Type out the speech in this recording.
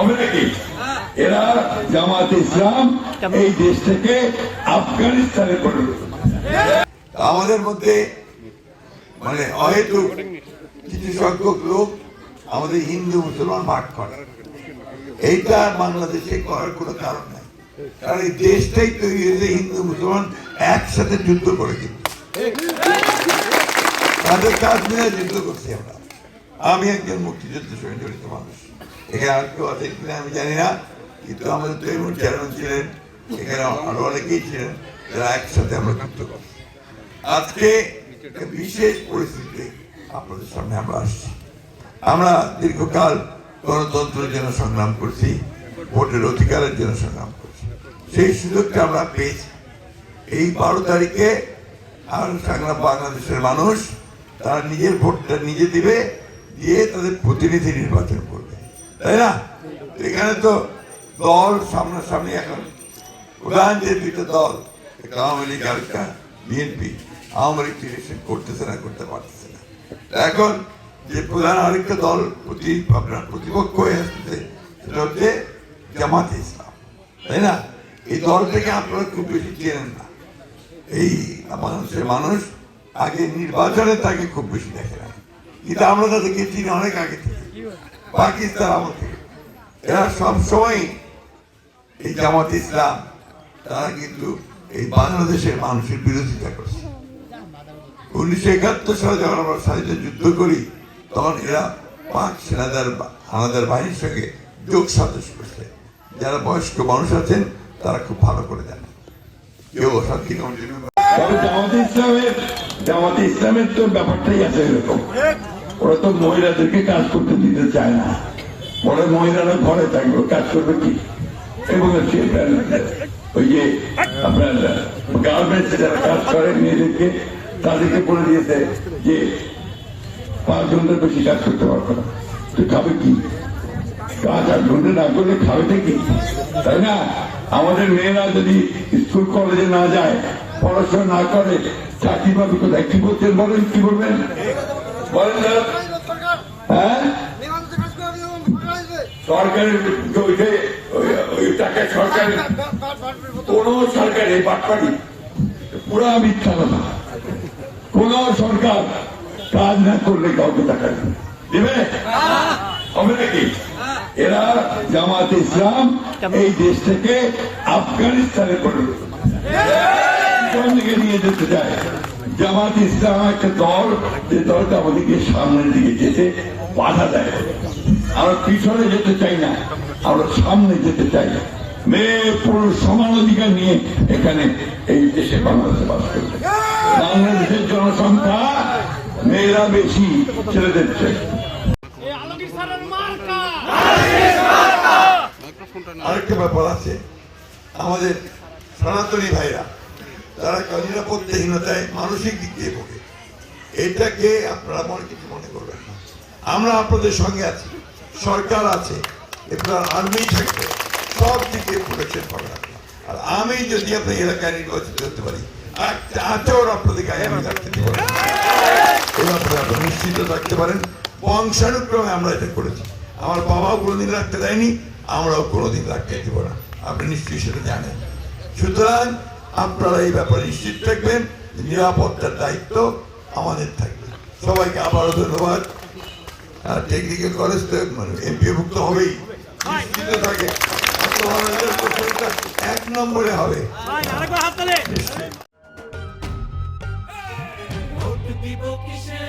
হবে নাকি? এরা জামাত ইসলাম এই দেশ থেকে আফগানিস্তানে পরিণত। আমাদের মধ্যে মানে অহেতুক কিছু সংখ্যক লোক আমাদের হিন্দু মুসলমান ভাগ করে, এইটা বাংলাদেশে করার কোনো কারণ নাই। কারণ এই দেশটাই তৈরি হয়েছে হিন্দু মুসলমান একসাথে যুদ্ধ করে, কিন্তু তাদের কাশ্মীরে যুদ্ধ করছি আমরা। আমি একজন মুক্তিযুদ্ধের সঙ্গে জড়িত মানুষ, এখানে আর কেউ আছে কিনা আমি জানি না, কিন্তু আমাদের তৈমুর চেয়ারম্যান ছিলেন, এখানে আরো অনেকেই ছিলেন, যারা একসাথে আমরা যুদ্ধ করছি। আজকে বিশেষ পরিস্থিতি আপনাদের সামনে আমরা আসছি। আমরা দীর্ঘকাল গণতন্ত্রের জন্য সংগ্রাম করছি, ভোটের অধিকারের জন্য সংগ্রাম করছি, সেই সুযোগটা আমরা পেয়েছি। এই 12 তারিখে আর বাংলাদেশের মানুষ তারা নিজের ভোটটা নিজে দিবে, দিয়ে তাদের প্রতিনিধি নির্বাচন করবে, তাই না? এখানে তো দল সামনাসামনি, এখন প্রধান যে দুটো দল, আওয়ামী লীগ আর বিএনপি, আওয়ামী লীগ ইলেকশন করতেছে না, করতে পারতেছে না। এখন যে প্রধান আরেকটা দল আপনার প্রতিপক্ষ হয়ে আসতেছে, সেটা হচ্ছে জামাত ইসলাম, তাই না? এই দল থেকে আপনারা খুব বেশি চেনেন না। এই বাংলাদেশের মানুষ আগে নির্বাচনে তাকে খুব বেশি দেখে না, কিন্তু আমরা তাদেরকে চিনি অনেক আগে থেকে, পাকিস্তান আমল থেকে। এরা সবসময় এই জামাত ইসলাম তারা কিন্তু এই বাংলাদেশের মানুষের বিরোধিতা করছে। 1971 সালে যখন আমরা স্বাধীনতা যুদ্ধ করি, তখন এরা পাক হানাদার বাহিনীর সঙ্গে যোগ সাজস করছে। যারা বয়স্ক মানুষ আছেন তারা খুব ভালো করে জানেন। কেউ জামাত ইসলামের তো ব্যাপারটাই আছে এরকম, ওরা তো মহিলাদেরকে কাজ করতে দিতে চায় না, ওরা মহিলারা ঘরে থাকবে, কাজ করবে কি? এবং ওই যে আপনার গার্মেন্টসে যারা কাজ করে মেয়েদেরকে, তাদেরকে বলে দিয়েছে যে 5 ঘন্টার বেশি কাজ করতে পারবে না। তুই খাবে কি? কাজ 8 ঘন্টা না করলে খাবে কি? তাই না? আমাদের মেয়েরা যদি স্কুল কলেজে না যায়, পড়াশোনা না করে, চাকরি পাবে কোথায়? কি বলছেন বলেন, কি বলবেন বলেন? হ্যাঁ, সরকারের টাকায় সরকারের কোন সরকার এই বাটপাড়ি পুরা মিথ্যা কথা। কোন সরকার কাজ না করলে কাউকে টাকা দিবে হবে নাকি? এরা জামাত ইসলাম এই দেশ থেকে আফগানিস্তানে পরিণত দিকে নিয়ে যেতে চায়। জামাত ইসলাম একটা দল, যে দলটা আমাদেরকে সামনের দিকে যেতে বাধা দেয়। আমরা পিছনে যেতে চাই না, আমরা সামনে যেতে চাই। মেয়ে পুরুষ সমান অধিকার নিয়ে এখানে এই দেশে বাংলাদেশে বাস করবে। বাংলাদেশের জনসংখ্যা মেয়েরা বেশি, ছেলেদের চেয়ে। আরেকটা ব্যাপার আছে, আমাদের সনাতনী ভাইরা তারা নিরাপত্তাহীনতায় মানসিক দিক দিয়ে ভোগে। এটাকে আপনারা কিছু মনে করবেন না, আমরা আপনাদের সঙ্গে আছি, সরকার আছে, আপনার আর্মি থাকবে, সব দিকে প্রোটেকশন করে রাখবে। আর আমি যদি আপনার এলাকায় নির্বাচিত হতে পারি, একটা আচর আপনাদের গায়ে আমি রাখতে দেবো না, এই ব্যাপারে আপনারা নিশ্চিত থাকতে পারেন। বংশানুক্রমে আমরা এটা করেছি, আমার বাবাও কোনোদিন রাখতে দেয়নি, আমরাও কোনোদিন রাখতে দেবো না, আপনি নিশ্চয়ই সেটা জানেন। সুতরাং আপনারা এই ব্যাপারে নিশ্চিত থাকবেন, নিরাপত্তার দায়িত্ব আমাদের থাকবে। সবাইকে আবারও ধন্যবাদ। টেকনিক্যাল কলেজ তো এমপিভুক্ত হবেই, নিশ্চিত থাকে, 1 নম্বরে হবে। দিব কিসে